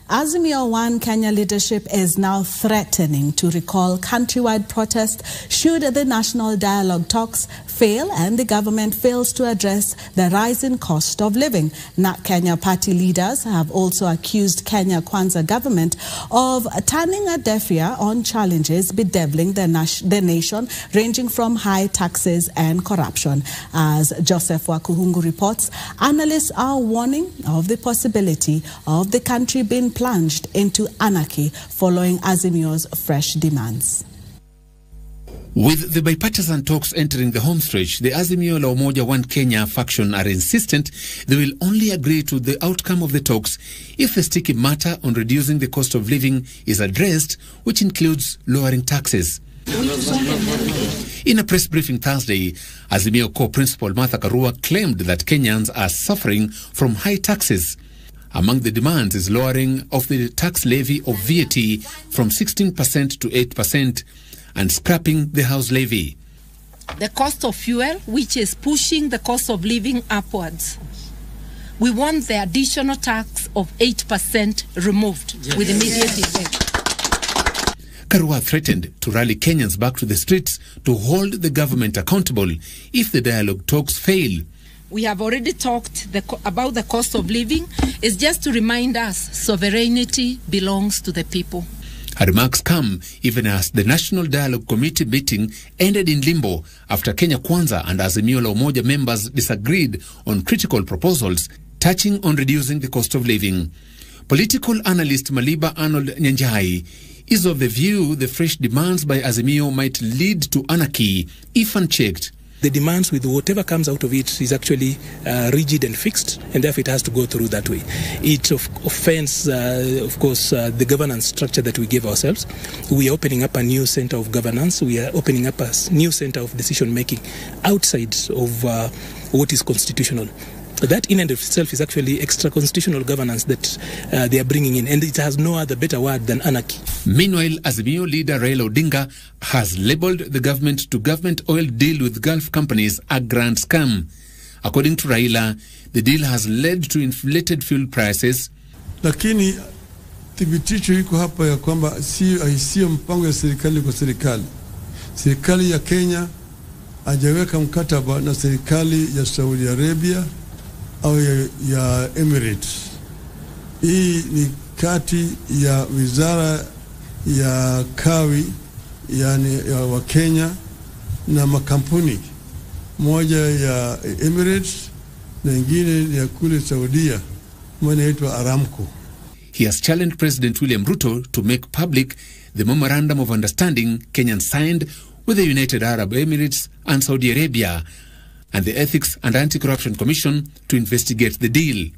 Azimio One Kenya leadership is now threatening to recall countrywide protest should the national dialogue talks fail and the government fails to address the rising cost of living. Narc Kenya party leaders have also accused Kenya Kwanza government of turning a deaf ear on challenges bedeviling the nation, ranging from high taxes and corruption. As Joseph Wakhungu reports, analysts are warning of the possibility of the country being plunged into anarchy following Azimios' fresh demands. With the bipartisan talks entering the home stretch, the Azimio One Kenya faction are insistent they will only agree to the outcome of the talks if the sticky matter on reducing the cost of living is addressed, which includes lowering taxes. In a press briefing Thursday, Azimio co-principal Martha Karua claimed that Kenyans are suffering from high taxes. Among the demands is lowering of the tax levy of VAT from 16% to 8%. And scrapping the house levy. The cost of fuel, which is pushing the cost of living upwards. We want the additional tax of 8% removed with immediate effect. Karua threatened to rally Kenyans back to the streets to hold the government accountable if the dialogue talks fail. We have already talked about the cost of living. It's just to remind us sovereignty belongs to the people. Her remarks come even as the National Dialogue Committee meeting ended in limbo after Kenya Kwanza and Azimio La Umoja members disagreed on critical proposals touching on reducing the cost of living. Political analyst Maliba Arnold Nyanjai is of the view the fresh demands by Azimio might lead to anarchy if unchecked. The demands, with whatever comes out of it, is actually rigid and fixed, and therefore it has to go through that way. It offends, of course, the governance structure that we give ourselves. We are opening up a new center of governance. We are opening up a new center of decision-making outside of what is constitutional. That in and of itself is actually extra-constitutional governance that they are bringing in, and it has no other better word than anarchy. Meanwhile, Azimio leader Raila Odinga has labelled the government-to-government oil deal with Gulf companies a grand scam. According to Raila, the deal has led to inflated fuel prices. Lakini thibitisho iko hapa ya kwamba sio mpango ya serikali kwa serikali. Serikali ya Kenya hajaweka mkataba na serikali ya Saudi Arabia au ya Emirates. Hii ni kati ya wizara ya kawi yani wa Kenya na makampuni moja ya Emirates na nyingine ya kule Saudia moja inaitwa Aramco. He has challenged President William Ruto to make public the memorandum of understanding Kenya signed with the United Arab Emirates and Saudi Arabia and the Ethics and Anti-Corruption Commission to investigate the deal.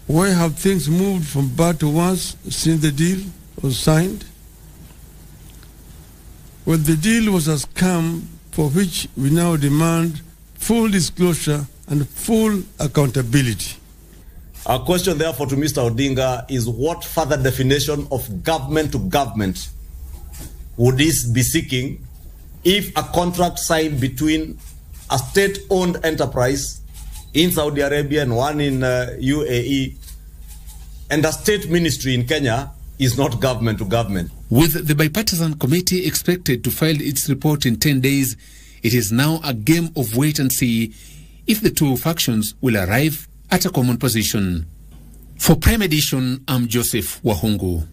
Why have things moved from bad to worse since the deal was signed? Well, the deal was a scam for which we now demand full disclosure and full accountability. Our question, therefore, to Mr. Odinga is what further definition of government to government would this be seeking if a contract signed between a state-owned enterprise in Saudi Arabia and one in UAE and a state ministry in Kenya is not government to government? With the bipartisan committee expected to file its report in 10 days, it is now a game of wait and see if the two factions will arrive at a common position. For Prime Edition, I'm Joseph Wakhungu.